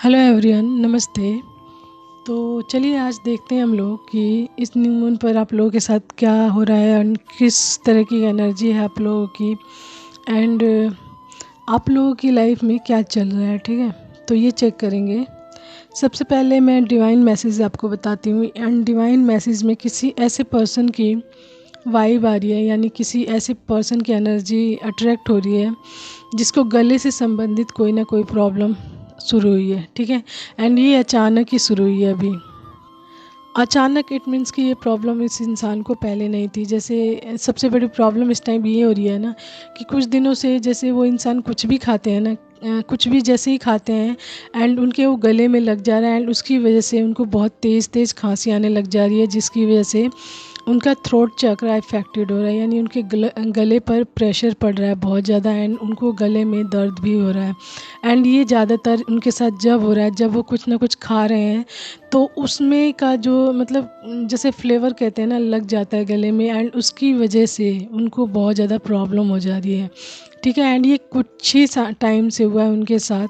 Hello everyone, नमस्ते। तो चलिए आज देखते हैं हम लोग कि इस न्यू मून पर आप लोगों के साथ क्या हो रहा है और किस तरह की एनर्जी है आप लोगों की एंड आप लोगों की लाइफ में क्या चल रहा है। ठीक है, तो ये चेक करेंगे। सबसे पहले मैं डिवाइन मैसेज आपको बताती हूँ एंड डिवाइन मैसेज में किसी ऐसे पर्सन की वाइब आ रही है, यानी किसी ऐसे पर्सन की एनर्जी अट्रैक्ट हो रही है जिसको गले से संबंधित कोई ना कोई प्रॉब्लम शुरू हुई है। ठीक है, एंड ये अचानक ही शुरू हुई है। अभी अचानक इट मीन्स कि ये प्रॉब्लम इस इंसान को पहले नहीं थी। जैसे सबसे बड़ी प्रॉब्लम इस टाइम ये हो रही है ना कि कुछ दिनों से जैसे वो इंसान कुछ भी खाते हैं ना, कुछ भी जैसे ही खाते हैं एंड उनके वो गले में लग जा रहा है एंड उसकी वजह से उनको बहुत तेज़ तेज़ खांसी आने लग जा रही है, जिसकी वजह से उनका थ्रोट चक्रा इफेक्टेड हो रहा है, यानी उनके गले पर प्रेशर पड़ रहा है बहुत ज़्यादा एंड उनको गले में दर्द भी हो रहा है। एंड ये ज़्यादातर उनके साथ जब हो रहा है जब वो कुछ ना कुछ खा रहे हैं तो उसमें का जो मतलब जैसे फ्लेवर कहते हैं ना लग जाता है गले में एंड उसकी वजह से उनको बहुत ज़्यादा प्रॉब्लम हो जा रही है। ठीक है, एंड ये कुछ ही टाइम से हुआ है उनके साथ,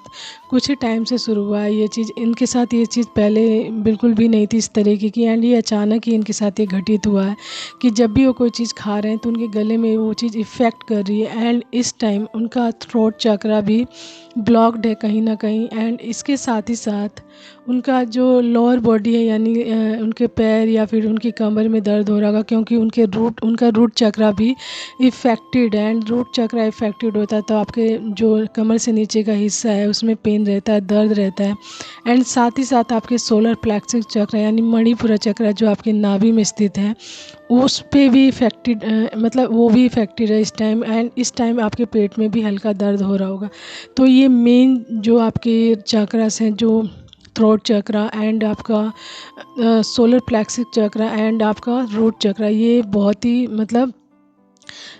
कुछ ही टाइम से शुरू हुआ है ये चीज़ इनके साथ। ये चीज़ पहले बिल्कुल भी नहीं थी इस तरीके की एंड ये अचानक ही इनके साथ ये घटित हुआ है कि जब भी वो कोई चीज़ खा रहे हैं तो उनके गले में वो चीज़ इफ़ेक्ट कर रही है एंड इस टाइम उनका थ्रोट चक्रा भी ब्लॉक्ड है कहीं ना कहीं एंड इसके साथ ही साथ उनका जो लोअर बॉडी है यानी उनके पैर या फिर उनकी कमर में दर्द हो रहा होगा, क्योंकि उनका रूट चक्रा भी इफ़ेक्टेड है एंड रूट चक्रा इफ़ेक्टेड होता है तो आपके जो कमर से नीचे का हिस्सा है उसमें पेन रहता है, दर्द रहता है एंड साथ ही साथ आपके सोलर प्लेक्सिस चक्र यानी मणिपुरा चक्र जो आपके नाभि में स्थित है उस पे भी इफ़ेक्टेड, मतलब वो भी इफ़ेक्टेड है इस टाइम एंड इस टाइम आपके पेट में भी हल्का दर्द हो रहा होगा। तो ये मेन जो आपके चक्रास हैं, जो थ्रोट चक्रा एंड आपका सोलर प्लेक्सिस चक्रा एंड आपका रूट चक्रा, ये बहुत ही मतलब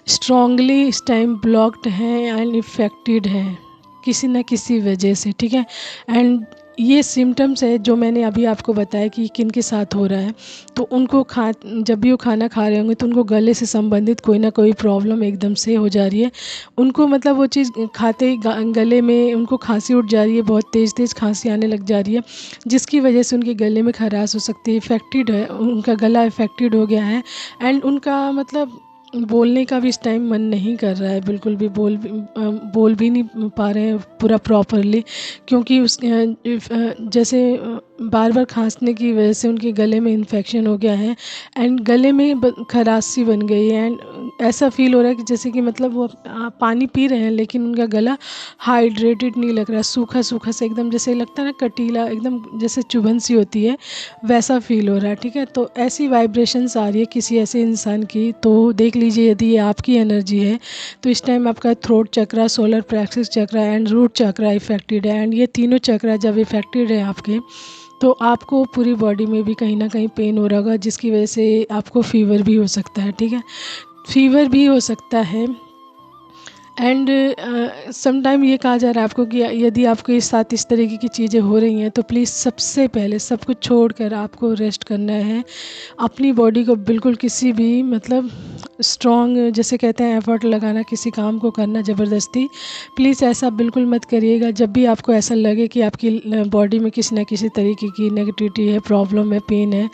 स्ट्रांगली इस टाइम ब्लॉक्ड हैं एंड इफ़ेक्टेड हैं किसी न किसी वजह से। ठीक है, एंड ये सिम्टम्स है जो मैंने अभी आपको बताया कि किन के साथ हो रहा है। तो उनको जब भी वो खाना खा रहे होंगे तो उनको गले से संबंधित कोई ना कोई प्रॉब्लम एकदम से हो जा रही है। उनको मतलब वो चीज़ खाते ही गले में उनको खांसी उठ जा रही है, बहुत तेज़ तेज़ खांसी आने लग जा रही है, जिसकी वजह से उनके गले में खराश हो सकती है। इफ़ेक्टेड है, उनका गला इफ़ेक्टेड हो गया है एंड उनका मतलब बोलने का भी इस टाइम मन नहीं कर रहा है, बिल्कुल भी बोल भी नहीं पा रहे हैं पूरा प्रॉपरली, क्योंकि जैसे बार बार खांसने की वजह से उनके गले में इन्फेक्शन हो गया है एंड गले में खराश सी बन गई है एंड ऐसा फील हो रहा है कि जैसे कि मतलब वो पानी पी रहे हैं लेकिन उनका गला हाइड्रेटेड नहीं लग रहा, सूखा सूखा से एकदम, जैसे लगता है ना कटीला, एकदम जैसे चुभन सी होती है वैसा फील हो रहा है। ठीक है, तो ऐसी वाइब्रेशंस आ रही है किसी ऐसे इंसान की, तो देख लीजिए यदि ये आपकी एनर्जी है तो इस टाइम आपका throat chakra, solar plexus chakra and root chakra affected है एंड ये तीनों चक्रा जब इफेक्टेड है आपके तो आपको पूरी बॉडी में भी कहीं ना कहीं पेन हो रहा होगा, जिसकी वजह से आपको फीवर भी हो सकता है। ठीक है, फीवर भी हो सकता है एंड समटाइम ये कहा जा रहा है आपको कि यदि आपके साथ इस तरीके की चीज़ें हो रही हैं तो प्लीज़ सबसे पहले सब कुछ छोड़कर आपको रेस्ट करना है। अपनी बॉडी को बिल्कुल किसी भी मतलब स्ट्रॉन्ग, जैसे कहते हैं एफर्ट लगाना किसी काम को करना ज़बरदस्ती, प्लीज़ ऐसा बिल्कुल मत करिएगा। जब भी आपको ऐसा लगे कि आपकी बॉडी में किसी न किसी तरीके की नेगेटिविटी है, प्रॉब्लम है, पेन है,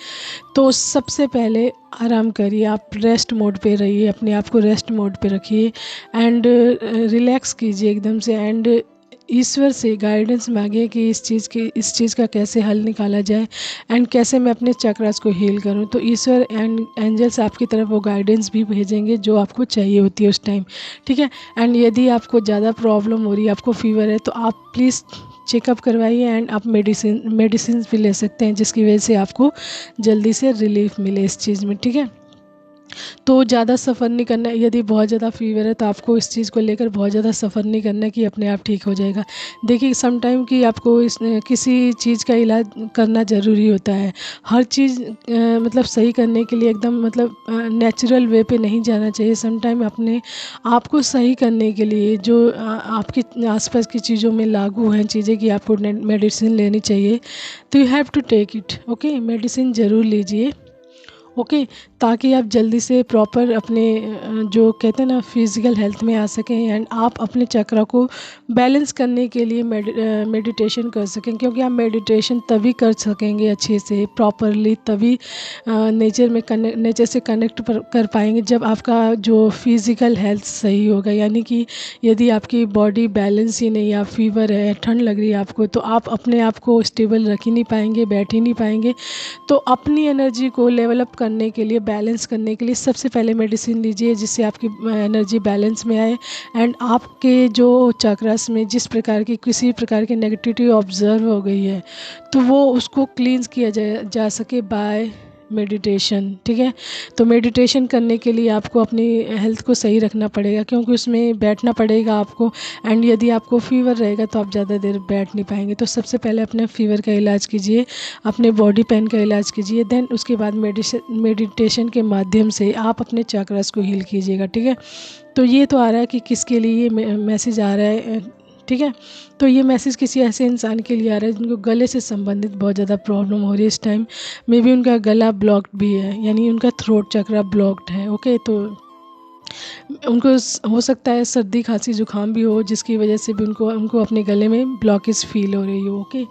तो सबसे पहले आराम करिए, आप रेस्ट मोड पे रहिए, अपने आप को रेस्ट मोड पे रखिए एंड रिलैक्स कीजिए एकदम से एंड ईश्वर से गाइडेंस मांगिए कि इस चीज़ का कैसे हल निकाला जाए एंड कैसे मैं अपने चक्रास को हील करूं। तो ईश्वर एंड एंजल्स आपकी तरफ वो गाइडेंस भी भेजेंगे जो आपको चाहिए होती है उस टाइम। ठीक है, एंड यदि आपको ज़्यादा प्रॉब्लम हो रही है, आपको फीवर है, तो आप प्लीज़ चेकअप करवाइए एंड आप मेडिसिन भी ले सकते हैं, जिसकी वजह से आपको जल्दी से रिलीफ मिले इस चीज़ में। ठीक है, तो ज़्यादा सफ़र नहीं करना है। यदि बहुत ज़्यादा फीवर है तो आपको इस चीज़ को लेकर बहुत ज़्यादा सफ़र नहीं करना है कि अपने आप ठीक हो जाएगा। देखिए सम टाइम कि आपको किसी चीज़ का इलाज करना ज़रूरी होता है। हर चीज़ मतलब सही करने के लिए एकदम मतलब नेचुरल वे पे नहीं जाना चाहिए। सम टाइम अपने आप को सही करने के लिए जो आपके आसपास की चीज़ों में लागू हैं चीज़ें कि आपको मेडिसिन लेनी चाहिए, तो you have to take it. Okay, medicine ज़रूर लीजिए ओके, ताकि आप जल्दी से प्रॉपर अपने जो कहते हैं ना फिज़िकल हेल्थ में आ सकें एंड आप अपने चक्रा को बैलेंस करने के लिए मेडिटेशन कर सकें, क्योंकि आप मेडिटेशन तभी कर सकेंगे अच्छे से प्रॉपरली, तभी नेचर से कनेक्ट कर पाएंगे जब आपका जो फिज़िकल हेल्थ सही होगा। यानी कि यदि आपकी बॉडी बैलेंस ही नहीं, आप फीवर है, ठंड लग रही है आपको, तो आप अपने आप को स्टेबल रख ही नहीं पाएंगे, बैठ ही नहीं पाएंगे। तो अपनी एनर्जी को लेवल अप करने के लिए, बैलेंस करने के लिए सबसे पहले मेडिसिन लीजिए जिससे आपकी एनर्जी बैलेंस में आए एंड आपके जो चक्रास में जिस प्रकार की किसी प्रकार की नेगेटिविटी ऑब्जर्व हो गई है तो वो उसको क्लींस किया जा सके बाय मेडिटेशन। ठीक है, तो मेडिटेशन करने के लिए आपको अपनी हेल्थ को सही रखना पड़ेगा, क्योंकि उसमें बैठना पड़ेगा आपको एंड यदि आपको फीवर रहेगा तो आप ज़्यादा देर बैठ नहीं पाएंगे। तो सबसे पहले अपने फीवर का इलाज कीजिए, अपने बॉडी पेन का इलाज कीजिए, देन उसके बाद मेडिटेशन के माध्यम से आप अपने चक्रास को हील कीजिएगा। ठीक है, तो ये तो आ रहा है कि किसके लिए ये मैसेज आ रहा है। ठीक है, तो ये मैसेज किसी ऐसे इंसान के लिए आ रहा है जिनको गले से संबंधित बहुत ज़्यादा प्रॉब्लम हो रही है इस टाइम। मे बी उनका गला ब्लॉक्ड भी है, यानी उनका थ्रोट चक्रा ब्लॉक्ड है। ओके, तो उनको हो सकता है सर्दी खांसी जुकाम भी हो, जिसकी वजह से भी उनको अपने गले में ब्लॉकेज फील हो रही हो। ओके,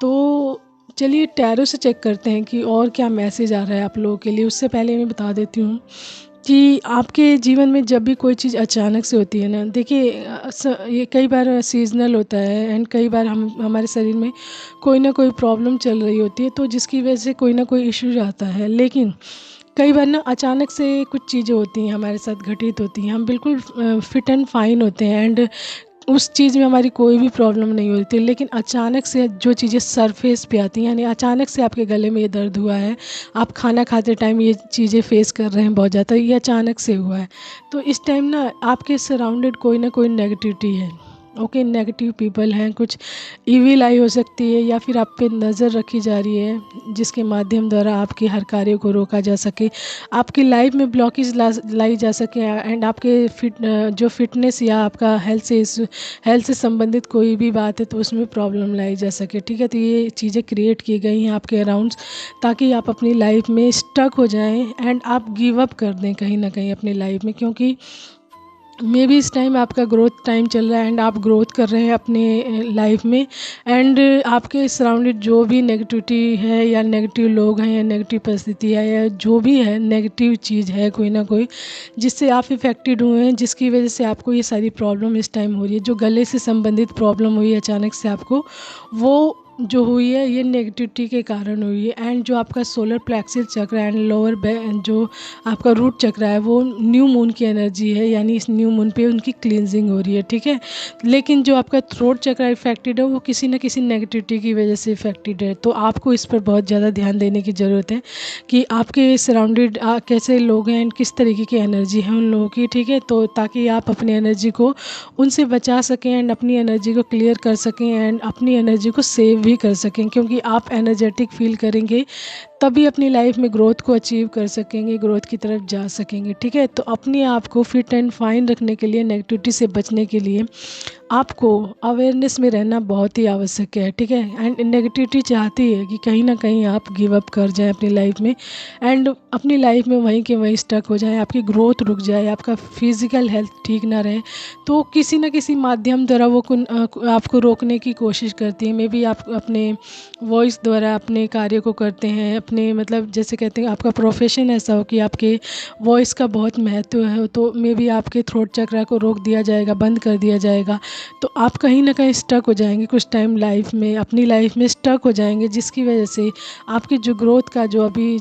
तो चलिए टैरो से चेक करते हैं कि और क्या मैसेज आ रहा है आप लोगों के लिए। उससे पहले मैं बता देती हूँ कि आपके जीवन में जब भी कोई चीज़ अचानक से होती है ना, देखिए ये कई बार सीजनल होता है एंड कई बार हमारे शरीर में कोई ना कोई प्रॉब्लम चल रही होती है, तो जिसकी वजह से कोई ना कोई इश्यू आता है। लेकिन कई बार ना अचानक से कुछ चीज़ें होती हैं हमारे साथ घटित होती हैं, हम बिल्कुल फिट एंड फाइन होते हैं एंड उस चीज़ में हमारी कोई भी प्रॉब्लम नहीं होती, लेकिन अचानक से जो चीज़ें सरफेस पे आती हैं, यानी अचानक से आपके गले में ये दर्द हुआ है, आप खाना खाते टाइम ये चीज़ें फेस कर रहे हैं बहुत ज़्यादा, ये अचानक से हुआ है, तो इस टाइम ना आपके सराउंडेड कोई ना कोई नेगेटिविटी है। ओके, नेगेटिव पीपल हैं, कुछ इविल आई हो सकती है या फिर आप पे नज़र रखी जा रही है जिसके माध्यम द्वारा आपके हर कार्य को रोका जा सके, आपकी लाइफ में ब्लॉकेज लाई जा सके एंड आपके जो फिटनेस या आपका हेल्थ से संबंधित कोई भी बात है तो उसमें प्रॉब्लम लाई जा सके। ठीक है, तो ये चीज़ें क्रिएट की गई हैं आपके अराउंड्स ताकि आप अपनी लाइफ में स्टक हो जाएं एंड आप गिव अप कर दें कहीं ना कहीं अपनी लाइफ में, क्योंकि मे बी इस टाइम आपका ग्रोथ टाइम चल रहा है एंड आप ग्रोथ कर रहे हैं अपने लाइफ में एंड आपके सराउंडेड जो भी नेगेटिविटी है या नेगेटिव लोग हैं या नेगेटिव परिस्थिति है या जो भी है नेगेटिव चीज़ है कोई ना कोई जिससे आप इफ़ेक्टेड हुए हैं, जिसकी वजह से आपको ये सारी प्रॉब्लम इस टाइम हो रही है, जो गले से संबंधित प्रॉब्लम हुई है अचानक से आपको, वो जो हुई है ये नेगेटिविटी के कारण हुई है। एंड जो आपका सोलर प्लेक्सिस चक्र एंड लोअर जो आपका रूट चक्र है वो न्यू मून की एनर्जी है, यानी इस न्यू मून पे उनकी क्लींजिंग हो रही है। ठीक है, लेकिन जो आपका थ्रोट चक्र इफेक्टेड है वो किसी न किसी नेगेटिविटी की वजह से इफेक्टेड है, तो आपको इस पर बहुत ज़्यादा ध्यान देने की ज़रूरत है कि आपके सराउंडेड कैसे लोग हैं एंड किस तरीके की एनर्जी है उन लोगों की। ठीक है, तो ताकि आप अपनी एनर्जी को उनसे बचा सकें एंड अपनी एनर्जी को क्लियर कर सकें एंड अपनी एनर्जी को सेव भी कर सकें, क्योंकि आप एनर्जेटिक फील करेंगे तभी अपनी लाइफ में ग्रोथ को अचीव कर सकेंगे, ग्रोथ की तरफ जा सकेंगे। ठीक है, तो अपने आप को फिट एंड फाइन रखने के लिए, नेगेटिविटी से बचने के लिए आपको अवेयरनेस में रहना बहुत ही आवश्यक है। ठीक है, एंड नेगेटिविटी चाहती है कि कहीं ना कहीं आप गिव अप कर जाएं अपनी लाइफ में एंड अपनी लाइफ में वहीं के वहीं स्टक हो जाएं, आपकी ग्रोथ रुक जाए, आपका फिजिकल हेल्थ ठीक ना रहे, तो किसी न किसी माध्यम द्वारा वो आपको रोकने की कोशिश करती है। मे बी आप अपने वॉइस द्वारा अपने कार्य को करते हैं, अपने मतलब जैसे कहते हैं आपका प्रोफेशन ऐसा हो कि आपके वॉइस का बहुत महत्व है, तो मे बी आपके थ्रोट चक्र को रोक दिया जाएगा, बंद कर दिया जाएगा, तो आप कहीं ना कहीं स्टक हो जाएंगे कुछ टाइम लाइफ में, अपनी लाइफ में स्टक हो जाएंगे, जिसकी वजह से आपकी जो ग्रोथ का जो अभी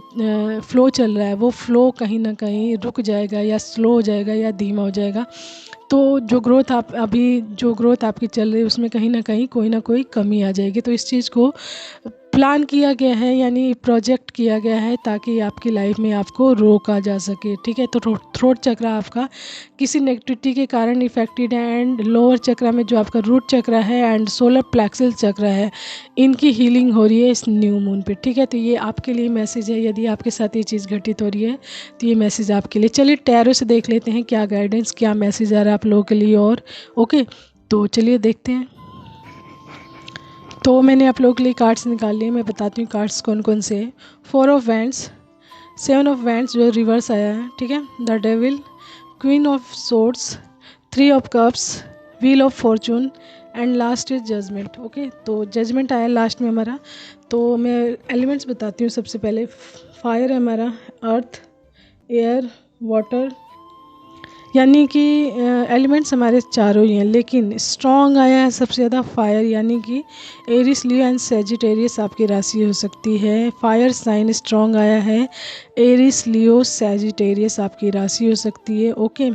फ्लो चल रहा है वो फ्लो कहीं ना कहीं रुक जाएगा या स्लो हो जाएगा या धीमा हो जाएगा। तो जो ग्रोथ आपकी चल रही है उसमें कहीं ना कोई कमी आ जाएगी। तो इस चीज़ को प्लान किया गया है, यानी प्रोजेक्ट किया गया है ताकि आपकी लाइफ में आपको रोका जा सके। ठीक है, तो थ्रोट चक्र आपका किसी नेगेटिविटी के कारण इफेक्टेड है एंड लोअर चक्र में जो आपका रूट चक्र है एंड सोलर प्लेक्सिस चक्र है, इनकी हीलिंग हो रही है इस न्यू मून पे। ठीक है, तो ये आपके लिए मैसेज है, यदि आपके साथ ये चीज़ घटित हो रही है तो ये मैसेज आपके लिए। चलिए टैरो से देख लेते हैं क्या गाइडेंस, क्या मैसेज आ रहा है आप लोगों के लिए। और ओके, तो चलिए देखते हैं। तो मैंने आप लोगों के लिए कार्ड्स निकाल लिए, मैं बताती हूँ कार्ड्स कौन कौन से हैं। 4 of wands, seven of wands जो रिवर्स आया है, ठीक है, the devil, queen of swords, three of cups, wheel of fortune and last is judgment. Okay, तो जजमेंट आया लास्ट में हमारा। तो मैं एलिमेंट्स बताती हूँ। सबसे पहले फायर है हमारा, अर्थ, एयर, वाटर, यानी कि एलिमेंट्स हमारे चारों ही हैं, लेकिन स्ट्रॉन्ग आया है सबसे ज़्यादा फायर, यानी कि एरिस, लियो एंड सेजिटेरियस आपकी राशि हो सकती है। फायर साइन स्ट्रॉन्ग आया है, एरिस, लियो, सेजिटेरियस आपकी राशि हो सकती है। ओके,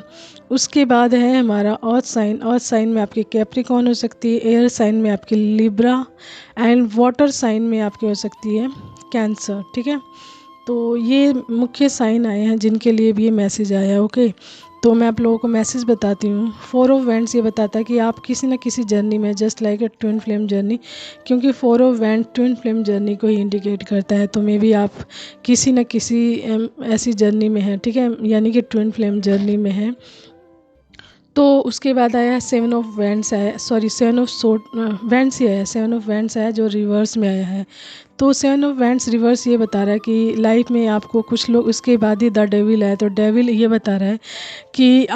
उसके बाद है हमारा अर्थ साइन। अर्थ साइन में आपकी कैप्रिकॉन हो सकती है, एयर साइन में आपकी लिब्रा एंड वाटर साइन में आपकी हो सकती है कैंसर। ठीक है, तो ये मुख्य साइन आए हैं जिनके लिए भी ये मैसेज आया है। ओके, तो मैं आप लोगों को मैसेज बताती हूँ। फोर ऑफ वैंड्स ये बताता है कि आप किसी न किसी जर्नी में, just like a twin flame journey, क्योंकि four of wand twin flame journey को ही इंडिकेट करता है। तो मे बी आप किसी न किसी ऐसी जर्नी में हैं, ठीक है, यानी कि ट्विन फ्लेम जर्नी में हैं। तो उसके बाद आया सेवन ऑफ वैंड्स आया, सॉरी सेवन ऑफ वैंड्स ही आया, सेवन ऑफ वैंड्स आया जो रिवर्स में आया है। तो सेवन ऑफ वैंड्स रिवर्स ये बता रहा है कि लाइफ में आपको कुछ लोग, उसके बाद ही द डेविल आया, तो डेविल ये बता रहा है कि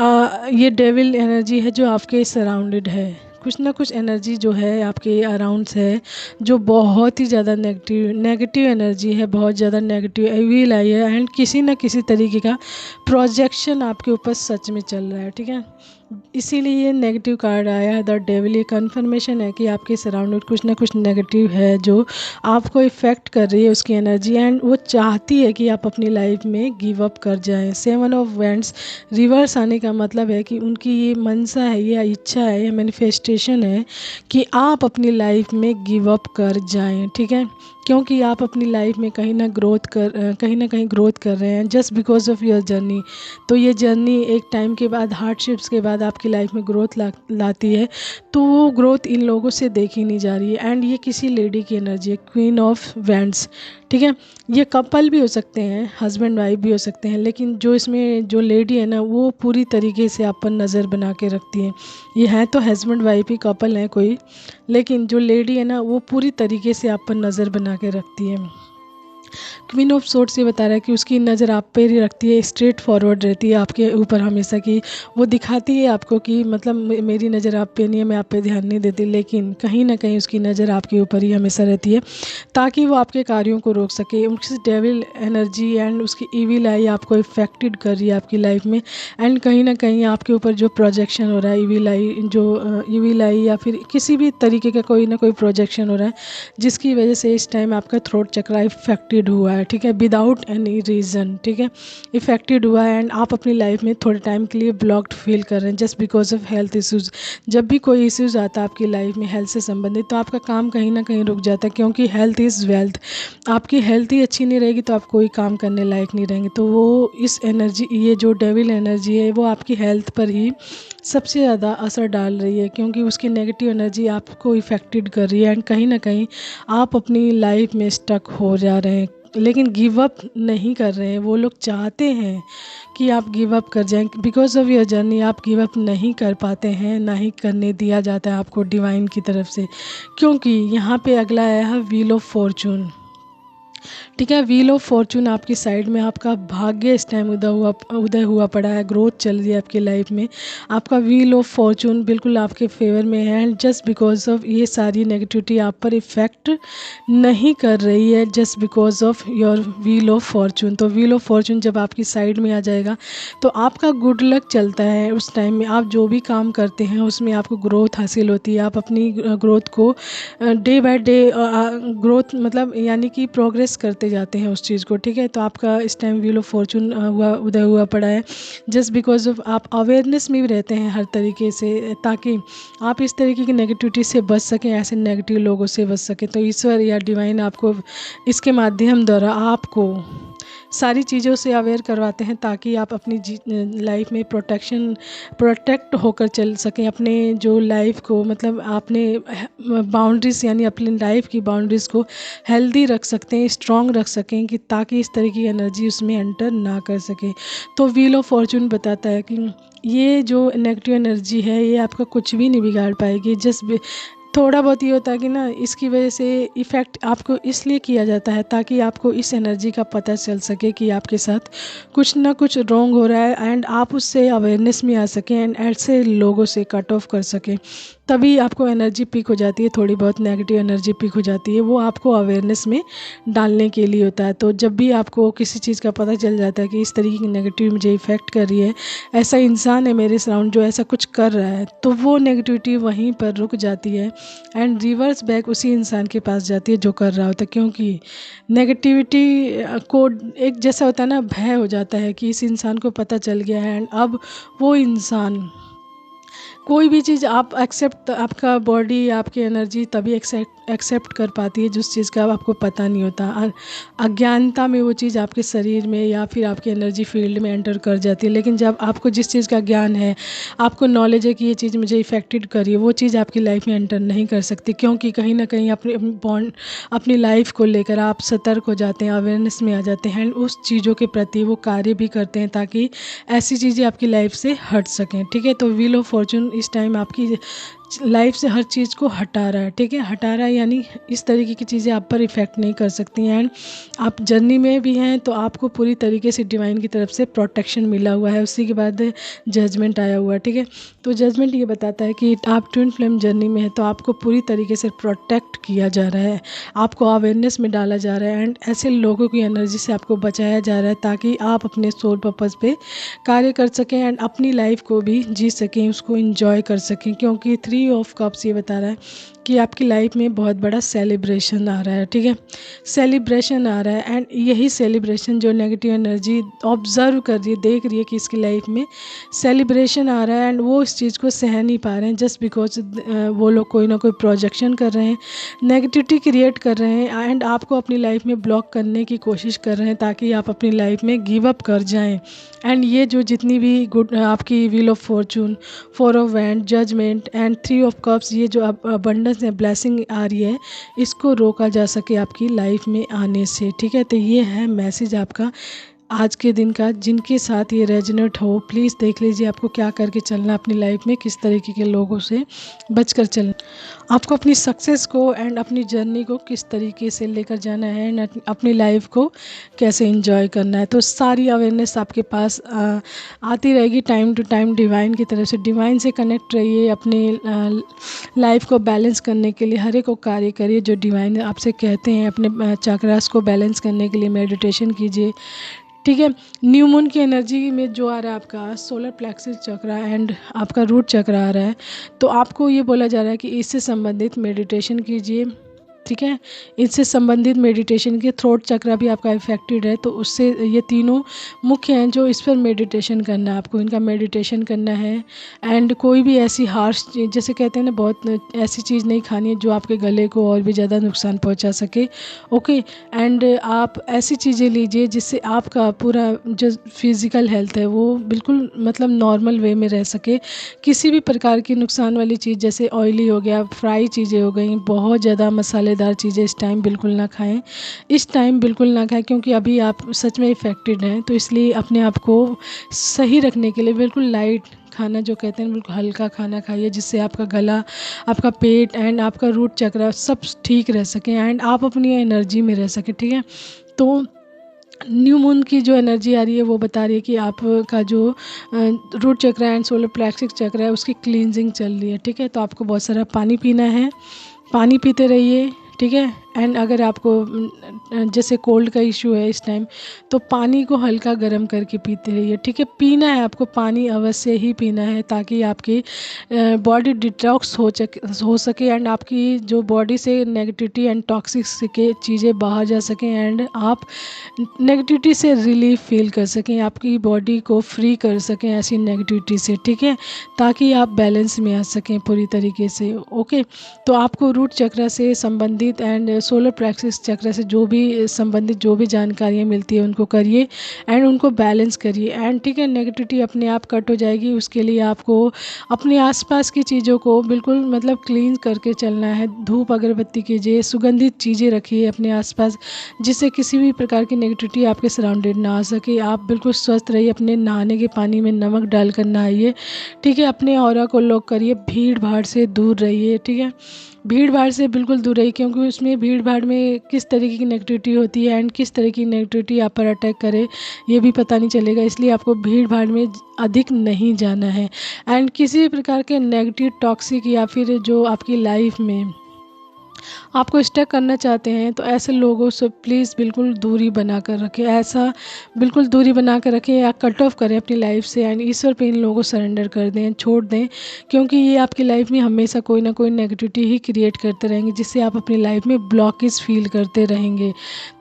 ये डेविल एनर्जी है जो आपके सराउंडेड है। कुछ ना कुछ एनर्जी जो है आपके अराउंड्स है जो बहुत ही ज़्यादा नेगेटिव एनर्जी है, बहुत ज़्यादा नेगेटिव एविल आई है, एंड किसी न किसी तरीके का प्रोजेक्शन आपके ऊपर सच में चल रहा है। ठीक है, इसीलिए ये नेगेटिव कार्ड आया है द डेविल। ये कन्फर्मेशन है कि आपके सराउंडेड कुछ ना कुछ नेगेटिव है जो आपको इफ़ेक्ट कर रही है उसकी एनर्जी, एंड वो चाहती है कि आप अपनी लाइफ में गिव अप कर जाएं। सेवन ऑफ वैंड्स रिवर्स आने का मतलब है कि उनकी ये मनसा है, ये इच्छा है, ये मैनिफेस्टेशन है कि आप अपनी लाइफ में गिव अप कर जाएं। ठीक है, क्योंकि आप अपनी लाइफ में कहीं ना कहीं ग्रोथ कर रहे हैं just because of your journey. तो ये जर्नी एक टाइम के बाद, हार्डशिप्स के बाद आपकी लाइफ में ग्रोथ लाती है। तो वो ग्रोथ इन लोगों से देखी नहीं जा रही है, एंड ये किसी लेडी की एनर्जी है, क्वीन ऑफ वैंड्स। ठीक है, ये कपल भी हो सकते हैं, हस्बैंड वाइफ भी हो सकते हैं, लेकिन जो इसमें जो लेडी है ना वो पूरी तरीके से आप पर नज़र बना के रखती है। ये है तो हस्बैंड वाइफ ही कपल है कोई, लेकिन जो लेडी है ना वो पूरी तरीके से आप पर नज़र बना के रखती है। क्वीन ऑफ सोर्ड्स ये बता रहा है कि उसकी नज़र आप पे ही रखती है, स्ट्रेट फॉरवर्ड रहती है आपके ऊपर हमेशा की। वो दिखाती है आपको कि मतलब मेरी नज़र आप पे नहीं है, मैं आप पे ध्यान नहीं देती, लेकिन कहीं ना कहीं उसकी नज़र आपके ऊपर ही हमेशा रहती है ताकि वो आपके कार्यों को रोक सके। उसकी डेविल एनर्जी एंड उसकी ईविल आई आपको इफेक्टेड कर रही है आपकी लाइफ में, एंड कहीं ना कहीं आपके ऊपर जो प्रोजेक्शन हो रहा है, ईविल आई या फिर किसी भी तरीके का कोई ना कोई प्रोजेक्शन हो रहा है जिसकी वजह से इस टाइम आपका थ्रोट चक्रा इफेक्टेड हुआ है। ठीक है, विदाउट एनी रीज़न, ठीक है, इफेक्टेड हुआ है, एंड आप अपनी लाइफ में थोड़े टाइम के लिए ब्लॉक्ड फील कर रहे हैं just because of health issues. जब भी कोई इश्यूज़ आता है आपकी लाइफ में हेल्थ से संबंधित, तो आपका काम कहीं ना कहीं रुक जाता है, क्योंकि हेल्थ इज़ वेल्थ। आपकी हेल्थ ही अच्छी नहीं रहेगी तो आप कोई काम करने लायक नहीं रहेंगे। तो वो इस एनर्जी, ये जो डेविल एनर्जी है वो आपकी हेल्थ पर ही सबसे ज़्यादा असर डाल रही है, क्योंकि उसकी नेगेटिव एनर्जी आपको इफेक्टेड कर रही है, एंड कहीं ना कहीं आप अपनी लाइफ में स्टक हो जा रहे हैं, लेकिन गिव अप नहीं कर रहे हैं। वो लोग चाहते हैं कि आप गिव अप कर जाएं, बिकॉज ऑफ योर जर्नी आप गिव अप नहीं कर पाते हैं, ना ही करने दिया जाता है आपको डिवाइन की तरफ से, क्योंकि यहाँ पे अगला आया है व्हील ऑफ फॉर्चून। ठीक है, व्हील ऑफ फॉर्चून आपकी साइड में, आपका भाग्य इस टाइम उदय हुआ पड़ा है, ग्रोथ चल रही है आपकी लाइफ में। आपका व्हील ऑफ फॉर्चून बिल्कुल आपके फेवर में है, एंड जस्ट बिकॉज ऑफ ये सारी नेगेटिविटी आप पर इफ़ेक्ट नहीं कर रही है just because of your wheel of Fortune. तो व्हील ऑफ फॉर्चून जब आपकी साइड में आ जाएगा तो आपका गुड लक चलता है उस टाइम में। आप जो भी काम करते हैं उसमें आपको ग्रोथ हासिल होती है, आप अपनी ग्रोथ को डे बाय डे ग्रोथ मतलब यानी कि प्रोग्रेस करते जाते हैं उस चीज़ को। ठीक है, तो आपका इस टाइम व्हील ऑफ फॉर्चून उदय हुआ पड़ा है जस्ट बिकॉज ऑफ आप अवेयरनेस में भी रहते हैं हर तरीके से, ताकि आप इस तरीके की नेगेटिविटी से बच सकें, ऐसे नेगेटिव लोगों से बच सकें। तो ईश्वर या डिवाइन आपको इसके माध्यम द्वारा आपको सारी चीज़ों से अवेयर करवाते हैं ताकि आप अपनी लाइफ में प्रोटेक्ट होकर चल सकें, अपने जो लाइफ को मतलब आपने बाउंड्रीज़ यानी अपनी लाइफ की बाउंड्रीज़ को हेल्दी रख सकते हैं, स्ट्रॉन्ग रख सकें, कि ताकि इस तरह की एनर्जी उसमें एंटर ना कर सके। तो व्हील ऑफ फॉर्चून बताता है कि ये जो नेगेटिव एनर्जी है ये आपका कुछ भी नहीं बिगाड़ पाएगी, जस्ट थोड़ा बहुत ये होता है कि ना इसकी वजह से इफ़ेक्ट आपको इसलिए किया जाता है ताकि आपको इस एनर्जी का पता चल सके कि आपके साथ कुछ ना कुछ रॉन्ग हो रहा है, एंड आप उससे अवेयरनेस में आ सकें एंड ऐसे लोगों से कट ऑफ कर सकें। तभी आपको एनर्जी पीक हो जाती है, थोड़ी बहुत नेगेटिव एनर्जी पीक हो जाती है, वो आपको अवेयरनेस में डालने के लिए होता है। तो जब भी आपको किसी चीज़ का पता चल जाता है कि इस तरीके की नेगेटिव मुझे इफ़ेक्ट कर रही है, ऐसा इंसान है मेरे सराउंड जो ऐसा कुछ कर रहा है, तो वो नेगेटिविटी वहीं पर रुक जाती है एंड रिवर्स बैक उसी इंसान के पास जाती है जो कर रहा होता है। क्योंकि नेगेटिविटी को एक जैसा होता है ना, भय हो जाता है कि इस इंसान को पता चल गया है एंड अब वो इंसान कोई भी चीज़ आप एक्सेप्ट, आपका बॉडी आपकी एनर्जी तभी एक्सेप्ट कर पाती है जिस चीज़ का आपको पता नहीं होता। अज्ञानता में वो चीज़ आपके शरीर में या फिर आपके एनर्जी फील्ड में एंटर कर जाती है। लेकिन जब आपको जिस चीज़ का ज्ञान है, आपको नॉलेज है कि ये चीज़ मुझे इफ़ेक्टेड कर रही है, वो चीज़ आपकी लाइफ में एंटर नहीं कर सकती। क्योंकि कहीं ना कहीं अपनी लाइफ को लेकर आप सतर्क हो जाते हैं, अवेयरनेस में आ जाते हैं एंड उस चीज़ों के प्रति वो कार्य भी करते हैं ताकि ऐसी चीज़ें आपकी लाइफ से हट सकें। ठीक है, तो व्हील ऑफ फॉर्चून इस टाइम आपकी लाइफ से हर चीज़ को हटा रहा है। ठीक है, हटा रहा है यानी इस तरीके की चीज़ें आप पर इफ़ेक्ट नहीं कर सकती हैं। एंड आप जर्नी में भी हैं तो आपको पूरी तरीके से डिवाइन की तरफ से प्रोटेक्शन मिला हुआ है। उसी के बाद जजमेंट आया हुआ है। ठीक है, तो जजमेंट ये बताता है कि आप ट्विन फ्लेम जर्नी में है तो आपको पूरी तरीके से प्रोटेक्ट किया जा रहा है, आपको अवेयरनेस में डाला जा रहा है एंड ऐसे लोगों की एनर्जी से आपको बचाया जा रहा है ताकि आप अपने सोल पर्पज़ पे कार्य कर सकें एंड अपनी लाइफ को भी जी सकें, उसको इंजॉय कर सकें। क्योंकि 3 ऑफ कप्स ये बता रहा है कि आपकी लाइफ में बहुत बड़ा सेलिब्रेशन आ रहा है। ठीक है, सेलिब्रेशन आ रहा है एंड यही सेलिब्रेशन जो नेगेटिव एनर्जी ऑब्जर्व कर रही है, देख रही है कि इसकी लाइफ में सेलिब्रेशन आ रहा है एंड वो इस चीज़ को सह नहीं पा रहे हैं जस्ट बिकॉज वो लोग कोई ना कोई प्रोजेक्शन कर रहे हैं, नेगेटिविटी क्रिएट कर रहे हैं एंड आपको अपनी लाइफ में ब्लॉक करने की कोशिश कर रहे हैं ताकि आप अपनी लाइफ में गिव अप कर जाएं। एंड ये जो जितनी भी गुड आपकी wheel of fortune, 4 of wand, judgment and 3 of cups, ये जो अबंडेंस है, ब्लेसिंग आ रही है, इसको रोका जा सके आपकी लाइफ में आने से। ठीक है, तो ये है मैसेज आपका आज के दिन का। जिनके साथ ये रेजोनेट हो प्लीज़ देख लीजिए आपको क्या करके चलना अपनी लाइफ में, किस तरीके के लोगों से बचकर चलना, आपको अपनी सक्सेस को एंड अपनी जर्नी को किस तरीके से लेकर जाना है एंड अपनी लाइफ को कैसे एंजॉय करना है। तो सारी अवेयरनेस आपके पास आती रहेगी टाइम टू टाइम डिवाइन की तरफ से। डिवाइन से कनेक्ट रहिए, अपनी लाइफ को बैलेंस करने के लिए हर एक को कार्य करिए जो डिवाइन आपसे कहते हैं। अपने चक्रास को बैलेंस करने के लिए मेडिटेशन कीजिए। ठीक है, न्यू मून की एनर्जी में जो आ रहा है आपका सोलर प्लेक्सस चक्रा एंड आपका रूट चक्रा आ रहा है, तो आपको ये बोला जा रहा है कि इससे संबंधित मेडिटेशन कीजिए। ठीक है, इससे संबंधित मेडिटेशन के थ्रोट चक्रा भी आपका इफेक्टेड है, तो उससे ये तीनों मुख्य हैं जो इस पर मेडिटेशन करना है आपको, इनका मेडिटेशन करना है। एंड कोई भी ऐसी हार्श जैसे कहते हैं ना, बहुत ऐसी चीज़ नहीं खानी है जो आपके गले को और भी ज़्यादा नुकसान पहुंचा सके। ओके, एंड आप ऐसी चीज़ें लीजिए जिससे आपका पूरा जो फिज़िकल हेल्थ है वो बिल्कुल मतलब नॉर्मल वे में रह सके। किसी भी प्रकार की नुकसान वाली चीज़ जैसे ऑयली हो गया, फ्राई चीज़ें हो गई, बहुत ज़्यादा मसालेदार चीज़ें इस टाइम बिल्कुल ना खाएं, इस टाइम बिल्कुल ना खाएं, क्योंकि अभी आप सच में इफ़ेक्टेड हैं। तो इसलिए अपने आप को सही रखने के लिए बिल्कुल लाइट खाना, जो कहते हैं बिल्कुल हल्का खाना खाइए जिससे आपका गला, आपका पेट एंड आपका रूट चक्रा सब ठीक रह सके एंड आप अपनी एनर्जी में रह सके। ठीक है, तो न्यू मून की जो एनर्जी आ रही है वो बता रही है कि आपका जो रूट चक्र एंड सोलर प्लेक्सिस चक्र है उसकी क्लींजिंग चल रही है। ठीक है, तो आपको बहुत सारा पानी पीना है, पानी पीते रहिए। ठीक है, एंड अगर आपको जैसे कोल्ड का इशू है इस टाइम, तो पानी को हल्का गर्म करके पीते रहिए। ठीक है, पीना है आपको, पानी अवश्य ही पीना है ताकि आपकी बॉडी डिटॉक्स हो सके एंड आपकी जो बॉडी से नेगेटिविटी एंड टॉक्सिक के चीज़ें बाहर जा सकें एंड आप नेगेटिविटी से रिलीफ फील कर सकें, आपकी बॉडी को फ्री कर सकें ऐसी नेगेटिविटी से। ठीक है, ताकि आप बैलेंस में आ सकें पूरी तरीके से। ओके, तो आपको रूट चक्र से संबंधित एंड सोलर प्लेक्सिस चक्र से जो भी संबंधित जो भी जानकारियाँ मिलती है उनको करिए एंड उनको बैलेंस करिए एंड ठीक है, नेगेटिविटी अपने आप कट हो जाएगी। उसके लिए आपको अपने आसपास की चीज़ों को बिल्कुल मतलब क्लीन करके चलना है। धूप अगरबत्ती कीजिए, सुगंधित चीज़ें रखिए अपने आसपास जिससे किसी भी प्रकार की नेगेटिविटी आपके सराउंडेड ना आ सके। आप बिल्कुल स्वस्थ रहिए, अपने नहाने के पानी में नमक डालकर नहाइए। ठीक है, अपने ऑरा को लॉक करिए, भीड़ भाड़ से दूर रहिए। ठीक है, भीड़ भाड़ से बिल्कुल दूर रहिए, क्योंकि उसमें भीड़ भाड़ में किस तरीके की नेगेटिविटी होती है एंड किस तरह की नेगेटिविटी आप पर अटैक करे ये भी पता नहीं चलेगा। इसलिए आपको भीड़ भाड़ में अधिक नहीं जाना है। एंड किसी भी प्रकार के नेगेटिव टॉक्सिक या फिर जो आपकी लाइफ में आपको स्टक करना चाहते हैं तो ऐसे लोगों से प्लीज़ बिल्कुल दूरी बना कर रखें। ऐसा बिल्कुल दूरी बना कर रखें या कट ऑफ करें अपनी लाइफ से एंड ईश्वर पे इन लोगों को सरेंडर कर दें, छोड़ दें, क्योंकि ये आपकी लाइफ में हमेशा कोई ना कोई नेगेटिविटी ही क्रिएट करते रहेंगे, जिससे आप अपनी लाइफ में ब्लॉकेज फील करते रहेंगे।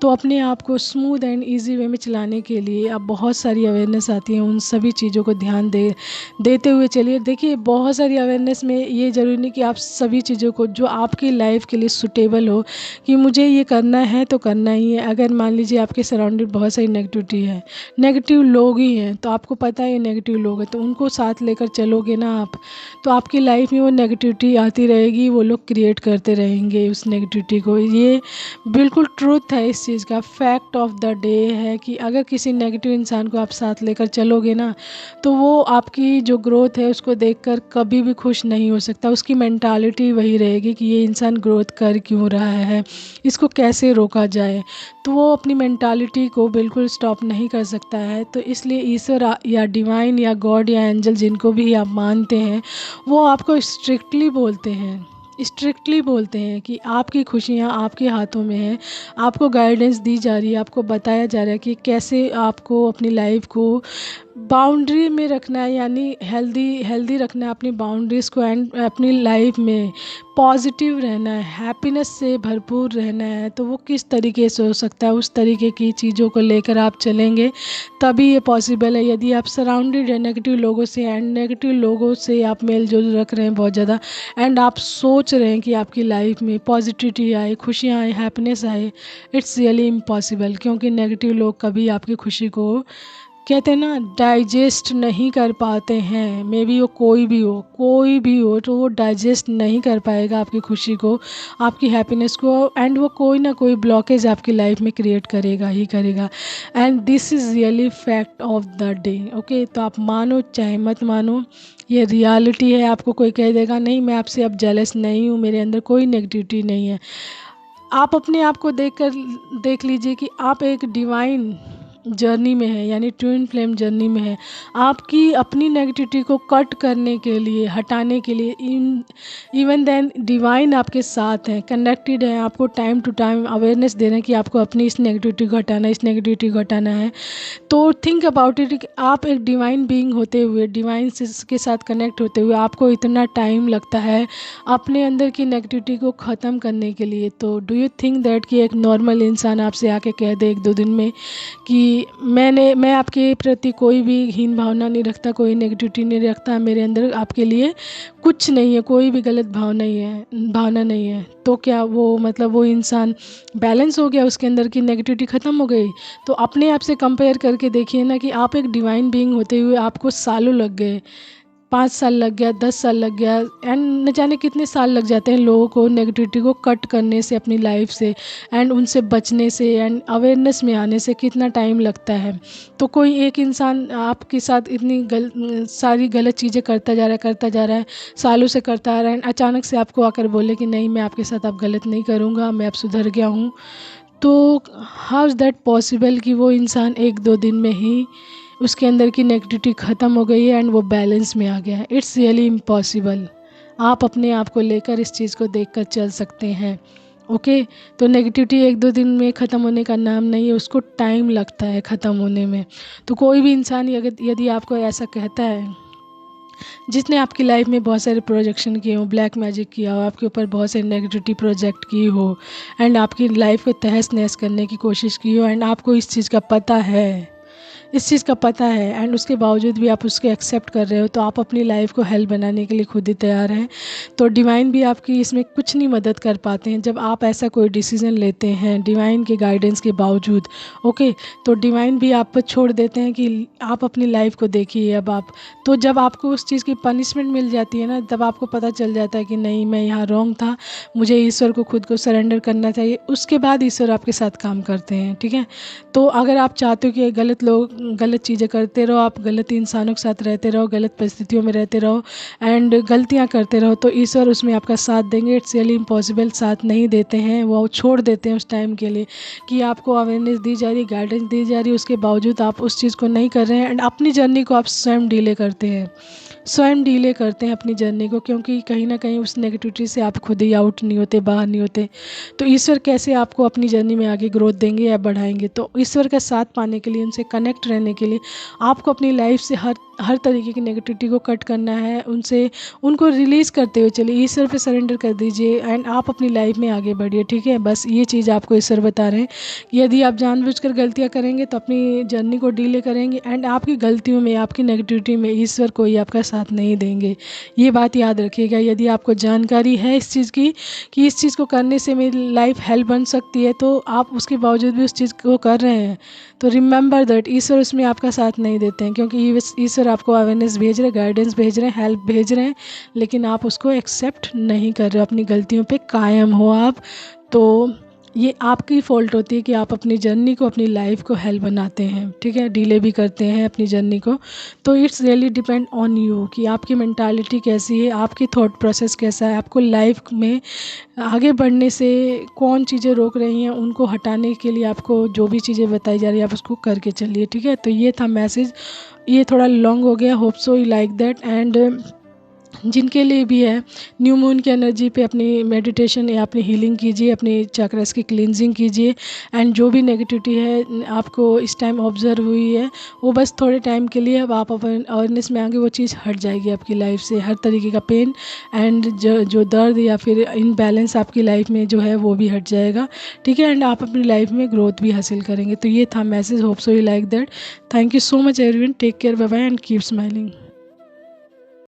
तो अपने आप को स्मूथ एंड ईजी वे में चलाने के लिए अब बहुत सारी अवेयरनेस आती है, उन सभी चीज़ों को ध्यान देते हुए चलिए। देखिए, बहुत सारी अवेयरनेस में ये ज़रूरी नहीं कि आप सभी चीज़ों को जो आपकी लाइफ के लिए सुटेबल हो कि मुझे ये करना है तो करना ही है। अगर मान लीजिए आपके सराउंडिंग बहुत सारी नेगेटिविटी है, नेगेटिव लोग ही हैं, तो आपको पता है ये नेगेटिव लोग हैं, तो उनको साथ लेकर चलोगे ना आप, तो आपकी लाइफ में वो नेगेटिविटी आती रहेगी, वो लोग क्रिएट करते रहेंगे उस नेगेटिविटी को। ये बिल्कुल ट्रूथ है इस चीज़ का, फैक्ट ऑफ द डे है कि अगर किसी नेगेटिव इंसान को आप साथ लेकर चलोगे ना, तो वो आपकी जो ग्रोथ है उसको देखकर कभी भी खुश नहीं हो सकता। उसकी मेंटालिटी वही रहेगी कि ये इंसान ग्रोथ कर क्यों रहा है, इसको कैसे रोका जाए, तो वो अपनी मेंटालिटी को बिल्कुल स्टॉप नहीं कर सकता है। तो इसलिए ईश्वर या डिवाइन या गॉड या एंजल जिनको भी आप मानते हैं, वो आपको स्ट्रिक्टली बोलते हैं कि आपकी खुशियाँ आपके हाथों में है। आपको गाइडेंस दी जा रही है, आपको बताया जा रहा है कि कैसे आपको अपनी लाइफ को बाउंड्री में रखना है, यानी हेल्दी रखना है अपनी बाउंड्रीज़ को एंड अपनी लाइफ में पॉजिटिव रहना है, हैप्पीनेस से भरपूर रहना है। तो वो किस तरीके से हो सकता है, उस तरीके की चीज़ों को लेकर आप चलेंगे तभी ये पॉसिबल है। यदि आप सराउंडेड है नेगेटिव लोगों से एंड नेगेटिव लोगों से आप मेल जोल रख रहे हैं बहुत ज़्यादा एंड आप सोच रहे हैं कि आपकी लाइफ में पॉजिटिविटी आए, खुशियाँ आए, हैप्पीनेस आए, इट्स रियली इम्पॉसिबल, क्योंकि नेगेटिव लोग कभी आपकी खुशी को कहते हैं ना डाइजेस्ट नहीं कर पाते हैं। मे बी वो कोई भी हो तो वो डाइजेस्ट नहीं कर पाएगा आपकी खुशी को, आपकी हैप्पीनेस को, एंड वो कोई ना कोई ब्लॉकेज आपकी लाइफ में क्रिएट करेगा ही करेगा। And this is really fact of the day. Okay, तो आप मानो चाहे मत मानो, ये रियलिटी है। आपको कोई कह देगा नहीं मैं आपसे अब जेलस नहीं हूँ, मेरे अंदर कोई नेगेटिविटी नहीं है, आप अपने आप को देख लीजिए कि आप एक डिवाइन जर्नी में है, यानी ट्विन फ्लेम जर्नी में है। आपकी अपनी नेगेटिविटी को कट करने के लिए, हटाने के लिए इवन देन डिवाइन आपके साथ हैं, कनेक्टेड हैं, आपको टाइम टू टाइम अवेयरनेस दे रहे हैं कि आपको अपनी इस नेगेटिविटी को हटाना है, इस नेगेटिविटी को हटाना है। तो थिंक अबाउट इट कि आप एक डिवाइन बीइंग होते हुए, डिवाइन के साथ कनेक्ट होते हुए आपको इतना टाइम लगता है अपने अंदर की नेगेटिविटी को ख़त्म करने के लिए। तो डू यू थिंक दैट कि एक नॉर्मल इंसान आपसे आके कह दे 1-2 दिन में कि मैं आपके प्रति कोई भी हीन भावना नहीं रखता, कोई नेगेटिविटी नहीं रखता, मेरे अंदर आपके लिए कुछ नहीं है, कोई भी गलत भावना नहीं है, तो क्या वो मतलब वो इंसान बैलेंस हो गया, उसके अंदर की नेगेटिविटी ख़त्म हो गई? तो अपने आप से कंपेयर करके देखिए ना कि आप एक डिवाइन बीइंग होते हुए आपको सालों लग गए, 5 साल लग गया, 10 साल लग गया एंड न जाने कितने साल लग जाते हैं लोगों को नेगेटिविटी को कट करने से अपनी लाइफ से एंड उनसे बचने से एंड अवेयरनेस में आने से कितना टाइम लगता है। तो कोई एक इंसान आपके साथ इतनी सारी गलत चीज़ें करता जा रहा है, सालों से करता आ रहा है, अचानक से आपको आकर बोले कि नहीं मैं आपके साथ अब गलत नहीं करूँगा, मैं अब सुधर गया हूँ, तो हाउ इज़ दैट पॉसिबल कि वो इंसान 1-2 दिन में ही उसके अंदर की नेगेटिविटी ख़त्म हो गई है एंड वो बैलेंस में आ गया है? It's really impossible. आप अपने आप को लेकर इस चीज़ को देखकर चल सकते हैं। ओके, तो नेगेटिविटी 1-2 दिन में ख़त्म होने का नाम नहीं है, उसको टाइम लगता है ख़त्म होने में। तो कोई भी इंसान यदि आपको ऐसा कहता है, जिसने आपकी लाइफ में बहुत सारे प्रोजेक्शन किए हो, ब्लैक मैजिक किया हो, आपके ऊपर बहुत सारी नेगेटिविटी प्रोजेक्ट की हो एंड आपकी लाइफ को तहस नहस करने की कोशिश की हो एंड आपको इस चीज़ का पता है एंड उसके बावजूद भी आप उसके एक्सेप्ट कर रहे हो, तो आप अपनी लाइफ को हेल बनाने के लिए खुद ही तैयार हैं। तो डिवाइन भी आपकी इसमें कुछ नहीं मदद कर पाते हैं जब आप ऐसा कोई डिसीज़न लेते हैं डिवाइन के गाइडेंस के बावजूद। ओके, तो डिवाइन भी आप पर छोड़ देते हैं कि आप अपनी लाइफ को देखिए अब आप। तो जब आपको उस चीज़ की पनिशमेंट मिल जाती है ना, तब आपको पता चल जाता है कि नहीं मैं यहाँ रॉन्ग था, मुझे ईश्वर को खुद को सरेंडर करना चाहिए। उसके बाद ईश्वर आपके साथ काम करते हैं। ठीक है, तो अगर आप चाहते हो कि गलत लोग गलत चीज़ें करते रहो, आप गलत इंसानों के साथ रहते रहो, गलत परिस्थितियों में रहते रहो एंड गलतियाँ करते रहो, तो ईश्वर उसमें आपका साथ देंगे। इट्स रियली इम्पॉसिबल, साथ नहीं देते हैं, वो छोड़ देते हैं उस टाइम के लिए कि आपको अवेयरनेस दी जा रही, गाइडेंस दी जा रही है, उसके बावजूद आप उस चीज़ को नहीं कर रहे हैं एंड अपनी जर्नी को आप स्वयं डिले करते हैं, स्वयं डिले करते हैं अपनी जर्नी को, क्योंकि कहीं ना कहीं उस नेगेटिविटी से आप खुद ही आउट नहीं होते, बाहर नहीं होते। तो ईश्वर कैसे आपको अपनी जर्नी में आगे ग्रोथ देंगे या बढ़ाएंगे? तो ईश्वर का साथ पाने के लिए, उनसे कनेक्ट रहने के लिए आपको अपनी लाइफ से हर तरीके की नेगेटिविटी को कट करना है, उनको रिलीज़ करते हुए चलिए, ईश्वर पे सरेंडर कर दीजिए एंड आप अपनी लाइफ में आगे बढ़िए। ठीक है, बस ये चीज़ आपको ईश्वर बता रहे हैं कि यदि आप जानबूझकर गलतियाँ करेंगे तो अपनी जर्नी को डिले करेंगे एंड आपकी गलतियों में, आपकी नेगेटिविटी में ईश्वर कोई आपका साथ नहीं देंगे। ये बात याद रखिएगा। यदि आपको जानकारी है इस चीज़ की कि इस चीज़ को करने से मेरी लाइफ हेल्प बन सकती है, तो आप उसके बावजूद भी उस चीज़ को कर रहे हैं, तो रिमेंबर दैट ईश्वर उसमें आपका साथ नहीं देते हैं, क्योंकि ईश्वर आपको अवेयरनेस भेज रहे, गाइडेंस भेज रहे हैं, हेल्प भेज रहे हैं, लेकिन आप उसको एक्सेप्ट नहीं कर रहे हो, अपनी गलतियों पे कायम हो आप। तो ये आपकी फ़ॉल्ट होती है कि आप अपनी जर्नी को, अपनी लाइफ को हेल्प बनाते हैं, ठीक है, डिले भी करते हैं अपनी जर्नी को। तो it's really depend on you कि आपकी मेंटालिटी कैसी है, आपकी थॉट प्रोसेस कैसा है, आपको लाइफ में आगे बढ़ने से कौन चीज़ें रोक रही हैं, उनको हटाने के लिए आपको जो भी चीज़ें बताई जा रही है आप उसको करके चलिए। ठीक है, तो ये था मैसेज। ये थोड़ा लॉन्ग हो गया, hope so you like that. And जिनके लिए भी है, न्यू मून की एनर्जी पे अपनी मेडिटेशन या अपनी हीलिंग कीजिए, अपनी चक्रस की क्लींजिंग कीजिए एंड जो भी नेगेटिविटी है आपको इस टाइम ऑब्जर्व हुई है, वो बस थोड़े टाइम के लिए, अब आप अवेयरनेस में आगे वो चीज़ हट जाएगी आपकी लाइफ से, हर तरीके का पेन एंड जो दर्द या फिर इनबैलेंस आपकी लाइफ में जो है वो भी हट जाएगा। ठीक है, एंड आप अपनी लाइफ में ग्रोथ भी हासिल करेंगे। तो ये था message, hope so you like that. Thank you so much everyone, take care, bye bye and keep smiling.